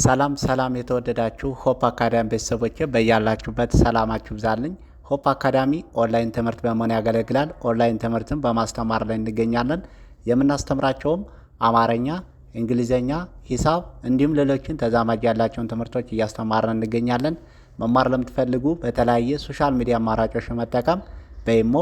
ሰላም የተወደዳችሁ ሆፕ አካዳሚ ቤተሰቦች በያላችሁበት ሰላማችሁ ይብዛልኝ። ሆፕ አካዳሚ ኦንላይን ትምህርት በመሆን ያገለግላል። ኦንላይን ትምህርትን በማስተማር ላይ እንገኛለን። የምናስተምራቸውም አማርኛ፣ እንግሊዘኛ፣ ሂሳብ እንዲሁም ሌሎችን ተዛማጅ ያላቸውን ትምህርቶች እያስተማርን እንገኛለን። መማር ለምትፈልጉ በተለያየ ሶሻል ሚዲያ አማራጮች በመጠቀም በኢሞ፣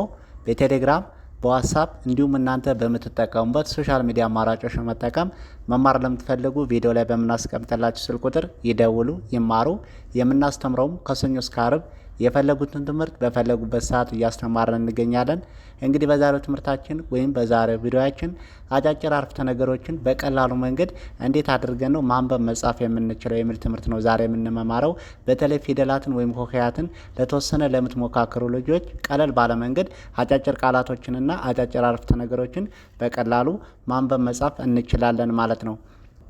በቴሌግራም፣ በዋትስአፕ እንዲሁም እናንተ በምትጠቀሙበት ሶሻል ሚዲያ አማራጮች በመጠቀም መማር ለምትፈልጉ ቪዲዮ ላይ በምናስቀምጥላችሁ ስልክ ቁጥር ይደውሉ፣ ይማሩ። የምናስተምረውም ከሰኞ እስከ ዓርብ የፈለጉትን ትምህርት በፈለጉበት ሰዓት እያስተማርን እንገኛለን። እንግዲህ በዛሬው ትምህርታችን ወይም በዛሬው ቪዲዮአችን አጫጭር አረፍተ ነገሮችን በቀላሉ መንገድ እንዴት አድርገን ነው ማንበብ መጻፍ የምንችለው የሚል ትምህርት ነው ዛሬ የምንመማረው። በተለይ ፊደላትን ወይም ሆሄያትን ለተወሰነ ለምትሞካከሩ ልጆች ቀለል ባለ መንገድ አጫጭር ቃላቶችንና አጫጭር አረፍተ ነገሮችን በቀላሉ ማንበብ መጻፍ እንችላለን ማለት ነው።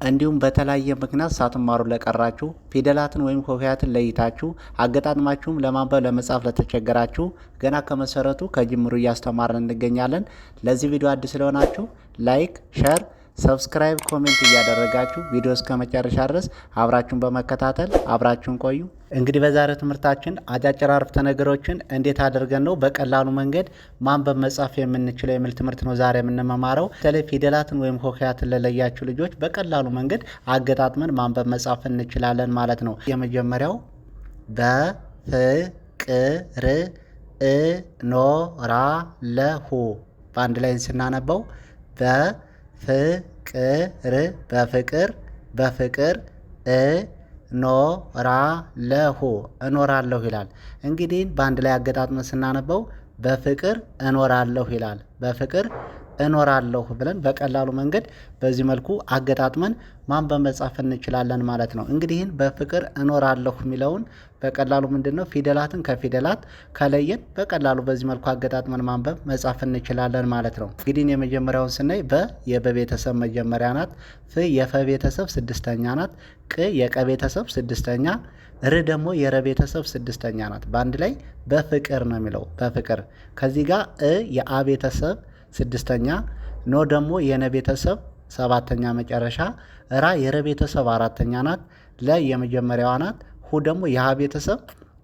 እንዲሁም በተለያየ ምክንያት ሳትማሩ ለቀራችሁ ፊደላትን ወይም ሆሄያትን ለይታችሁ አገጣጥማችሁም ለማንበብ ለመጻፍ ለተቸገራችሁ ገና ከመሰረቱ ከጅምሩ እያስተማርን እንገኛለን። ለዚህ ቪዲዮ አዲስ ስለሆናችሁ ላይክ፣ ሼር፣ ሰብስክራይብ፣ ኮሜንት እያደረጋችሁ ቪዲዮ እስከ መጨረሻ ድረስ አብራችሁን በመከታተል አብራችሁን ቆዩ። እንግዲህ በዛሬው ትምህርታችን አጫጭር አረፍተ ነገሮችን እንዴት አድርገን ነው በቀላሉ መንገድ ማንበብ መጻፍ የምንችለው የሚል ትምህርት ነው ዛሬ የምንመማረው። በተለይ ፊደላትን ወይም ሆሄያትን ለለያችሁ ልጆች በቀላሉ መንገድ አገጣጥመን ማንበብ መጻፍ እንችላለን ማለት ነው። የመጀመሪያው በፍቅር እኖራለሁ። በአንድ ላይ ስናነበው በፍቅር እኖራለሁ ይላል። እንግዲህ በአንድ ላይ አገጣጥመን ስናነበው በፍቅር እኖራለሁ ይላል። በፍቅር እኖራለሁ ብለን በቀላሉ መንገድ በዚህ መልኩ አገጣጥመን ማንበብ መጻፍ እንችላለን ማለት ነው። እንግዲህ በፍቅር እኖራለሁ የሚለውን በቀላሉ ምንድነው ፊደላትን ከፊደላት ከለየን በቀላሉ በዚህ መልኩ አገጣጥመን ማንበብ መጻፍ እንችላለን ማለት ነው። እንግዲህ የመጀመሪያውን ስናይ የበቤተሰብ መጀመሪያ ናት። ፍ የፈ ቤተሰብ ስድስተኛ ናት። ቅ የቀ ቤተሰብ ስድስተኛ፣ ር ደግሞ የረ ቤተሰብ ስድስተኛ ናት። በአንድ ላይ በፍቅር ነው የሚለው በፍቅር። ከዚህ ጋር የአ ቤተሰብ ስድስተኛ፣ ኖ ደግሞ የነ ቤተሰብ ሰባተኛ መጨረሻ፣ ራ የረ ቤተሰብ አራተኛ ናት። ለ የመጀመሪያዋ ናት። ሁ ደግሞ የሀ ቤተሰብ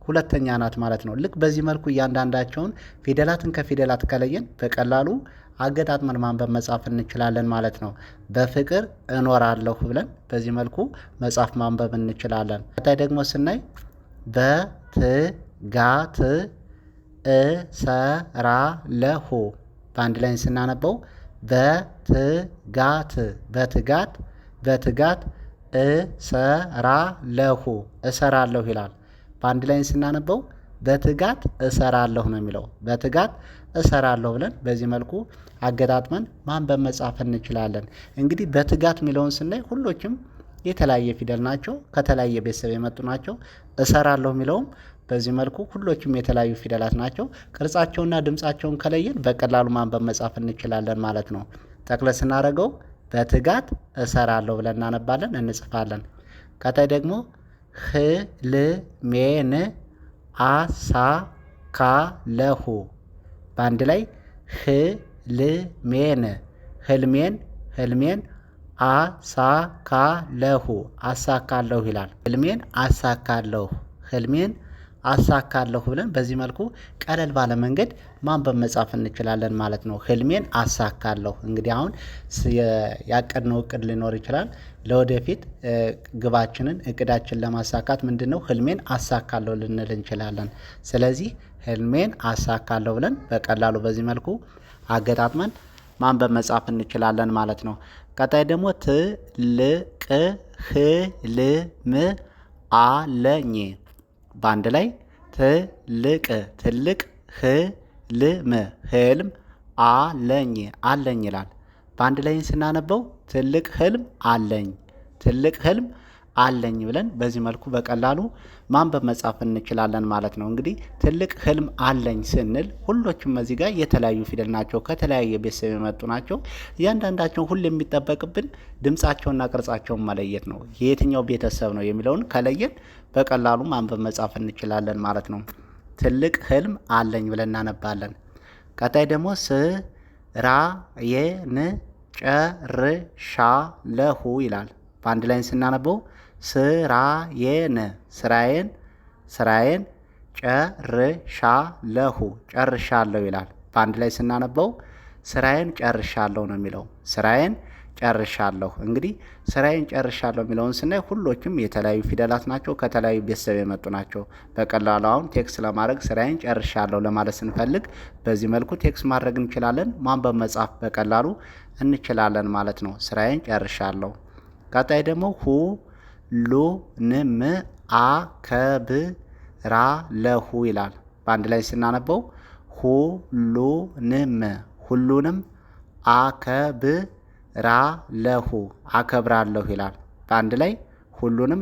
ሁለተኛ ናት ማለት ነው። ልክ በዚህ መልኩ እያንዳንዳቸውን ፊደላትን ከፊደላት ከለየን በቀላሉ አገጣጥመን ማንበብ መጻፍ እንችላለን ማለት ነው። በፍቅር እኖራለሁ ብለን በዚህ መልኩ መጻፍ ማንበብ እንችላለን። ቀጣይ ደግሞ ስናይ በትጋት እሰራለሁ። በአንድ ላይ ስናነበው በትጋት እሰራለሁ ይላል። በአንድ ላይ ስናነበው በትጋት እሰራለሁ ነው የሚለው። በትጋት እሰራለሁ ብለን በዚህ መልኩ አገጣጥመን ማንበብ መጻፍ እንችላለን። እንግዲህ በትጋት የሚለውን ስናይ ሁሎችም የተለያየ ፊደል ናቸው፣ ከተለያየ ቤተሰብ የመጡ ናቸው። እሰራለሁ የሚለውም በዚህ መልኩ ሁሎችም የተለያዩ ፊደላት ናቸው። ቅርጻቸውና ድምጻቸውን ከለየን በቀላሉ ማንበብ መጻፍ እንችላለን ማለት ነው። ጠቅለል ስናደርገው በትጋት እሰራለሁ ብለን እናነባለን፣ እንጽፋለን። ቀጣይ ደግሞ ህልሜን አሳካለሁ። በአንድ ላይ ህልሜን አሳካለሁ ይላል። ህልሜን አሳካለሁ ብለን በዚህ መልኩ ቀለል ባለ መንገድ ማንበብ መጻፍ እንችላለን ማለት ነው። ህልሜን አሳካለሁ። እንግዲህ አሁን ያቀድነው እቅድ ሊኖር ይችላል። ለወደፊት ግባችንን እቅዳችን ለማሳካት ምንድነው ህልሜን አሳካለሁ ልንል እንችላለን። ስለዚህ ህልሜን አሳካለሁ ብለን በቀላሉ በዚህ መልኩ አገጣጥመን ማንበብ መጻፍ እንችላለን ማለት ነው። ቀጣይ ደግሞ ትልቅ ህልም አለኝ። በአንድ ላይ ትልቅ ህልም አለኝ ይላል። በአንድ ላይ ስናነበው ትልቅ ህልም አለኝ ብለን በዚህ መልኩ በቀላሉ ማንበብ መጻፍ እንችላለን ማለት ነው። እንግዲህ ትልቅ ህልም አለኝ ስንል ሁሎችም እዚህ ጋር የተለያዩ ፊደል ናቸው፣ ከተለያየ ቤተሰብ የመጡ ናቸው። እያንዳንዳቸው ሁሉ የሚጠበቅብን ድምጻቸውና ቅርጻቸውን መለየት ነው። የየትኛው ቤተሰብ ነው የሚለውን ከለየን በቀላሉ ማንበብ መጻፍ እንችላለን ማለት ነው። ትልቅ ህልም አለኝ ብለን እናነባለን። ቀጣይ ደግሞ ስራዬን ጨርሻለሁ ይላል። በአንድ ላይ ስናነበው ስራዬን ጨርሻለሁ ይላል። በአንድ ላይ ስናነበው ስራዬን ጨርሻለሁ ነው የሚለው። ስራዬን ጨርሻለሁ። እንግዲህ ስራዬን ጨርሻለሁ የሚለውን ስናይ ሁሎችም የተለያዩ ፊደላት ናቸው፣ ከተለያዩ ቤተሰብ የመጡ ናቸው። በቀላሉ አሁን ቴክስት ለማድረግ ስራዬን ጨርሻለሁ ለማለት ስንፈልግ በዚህ መልኩ ቴክስት ማድረግ እንችላለን። ማንበብ መጻፍ በቀላሉ እንችላለን ማለት ነው። ስራዬን ጨርሻለሁ። ቀጣይ ደግሞ ሁሉንም አከብራለሁ ይላል። በአንድ ላይ ስናነበው ሁሉንም አከብራለሁ ይላል። በአንድ ላይ ሁሉንም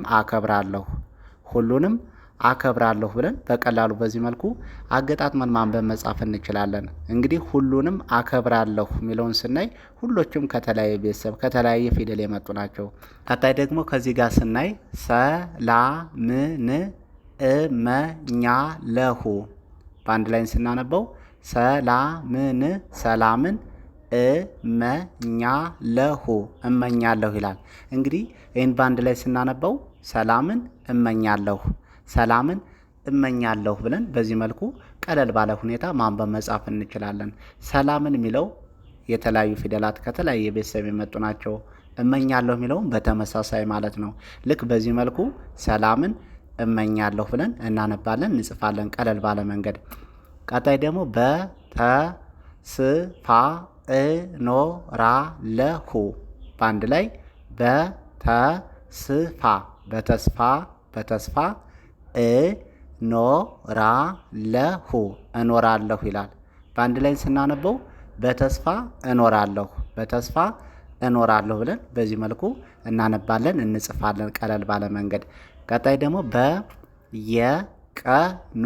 አከብራለሁ ብለን በቀላሉ በዚህ መልኩ አገጣጥመን ማንበብ መጻፍ እንችላለን። እንግዲህ ሁሉንም አከብራለሁ የሚለውን ስናይ ሁሎችም ከተለያየ ቤተሰብ ከተለያየ ፊደል የመጡ ናቸው። ቀጣይ ደግሞ ከዚህ ጋር ስናይ ሰላምን እመኛለሁ። በአንድ ላይ ስናነበው ሰላምን እመኛለሁ ይላል። እንግዲህ ይህን በአንድ ላይ ስናነበው ሰላምን እመኛለሁ ብለን በዚህ መልኩ ቀለል ባለ ሁኔታ ማንበብ መጻፍ እንችላለን። ሰላምን የሚለው የተለያዩ ፊደላት ከተለያየ ቤተሰብ የመጡ ናቸው። እመኛለሁ የሚለውም በተመሳሳይ ማለት ነው። ልክ በዚህ መልኩ ሰላምን እመኛለሁ ብለን እናነባለን፣ እንጽፋለን ቀለል ባለ መንገድ። ቀጣይ ደግሞ በተስፋ እኖራለሁ። በአንድ ላይ በተስፋ እኖራለሁ ይላል። በአንድ ላይ ስናነበው በተስፋ እኖራለሁ ብለን በዚህ መልኩ እናነባለን፣ እንጽፋለን ቀለል ባለ መንገድ። ቀጣይ ደግሞ በየቀኑ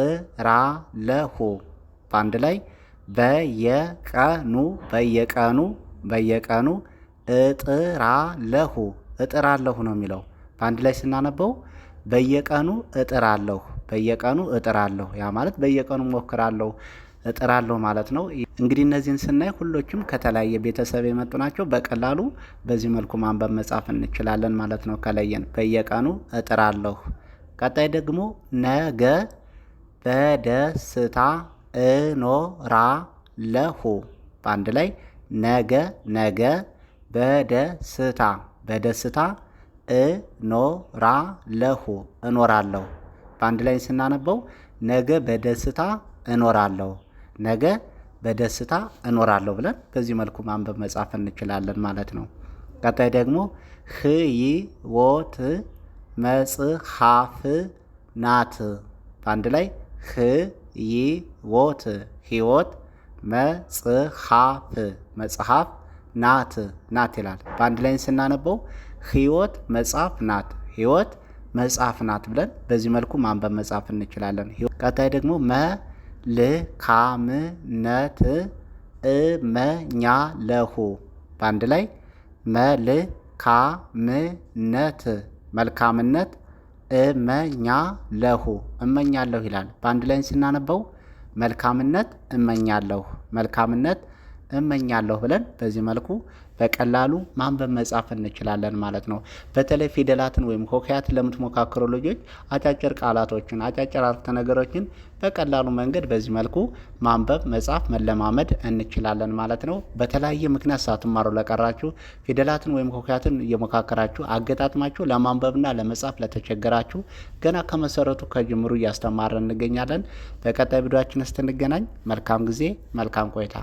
እጥራለሁ። በአንድ ላይ በየቀኑ እጥራለሁ ነው የሚለው። በአንድ ላይ ስናነበው በየቀኑ እጥራለሁ፣ ያ ማለት በየቀኑ ሞክራለሁ እጥራለሁ ማለት ነው። እንግዲህ እነዚህን ስናይ ሁሎችም ከተለያየ ቤተሰብ የመጡ ናቸው። በቀላሉ በዚህ መልኩ ማንበብ መጻፍ እንችላለን ማለት ነው ከለየን። በየቀኑ እጥራለሁ። ቀጣይ ደግሞ ነገ በደስታ እኖራለሁ። በአንድ ላይ ነገ በደስታ እኖራለሁ። በአንድ ላይ ስናነበው ነገ በደስታ እኖራለሁ ብለን በዚህ መልኩ ማንበብ መጻፍ እንችላለን ማለት ነው። ቀጣይ ደግሞ ህይወት መጽሐፍ ናት። በአንድ ላይ ህይወት መጽሐፍ ናት ይላል። በአንድ ላይ ስናነበው ህይወት መጽሐፍ ናት ብለን በዚህ መልኩ ማንበብ መጻፍ እንችላለን። ቀጣይ ደግሞ መልካምነት እመኛለሁ። በአንድ ላይ መልካምነት እመኛለሁ ይላል። በአንድ ላይ ስናነበው መልካምነት እመኛለሁ ብለን በዚህ መልኩ በቀላሉ ማንበብ መጻፍ እንችላለን ማለት ነው። በተለይ ፊደላትን ወይም ሆሄያትን ለምትሞካክሩ ልጆች አጫጭር ቃላቶችን፣ አጫጭር አረፍተ ነገሮችን በቀላሉ መንገድ በዚህ መልኩ ማንበብ መጻፍ መለማመድ እንችላለን ማለት ነው። በተለያየ ምክንያት ሳትማሩ ለቀራችሁ ፊደላትን ወይም ሆሄያትን እየሞካከራችሁ አገጣጥማችሁ ለማንበብና ለመጻፍ ለተቸገራችሁ ገና ከመሰረቱ ከጅምሩ እያስተማርን እንገኛለን። በቀጣይ ቪዲዮአችን እስክንገናኝ መልካም ጊዜ፣ መልካም ቆይታ።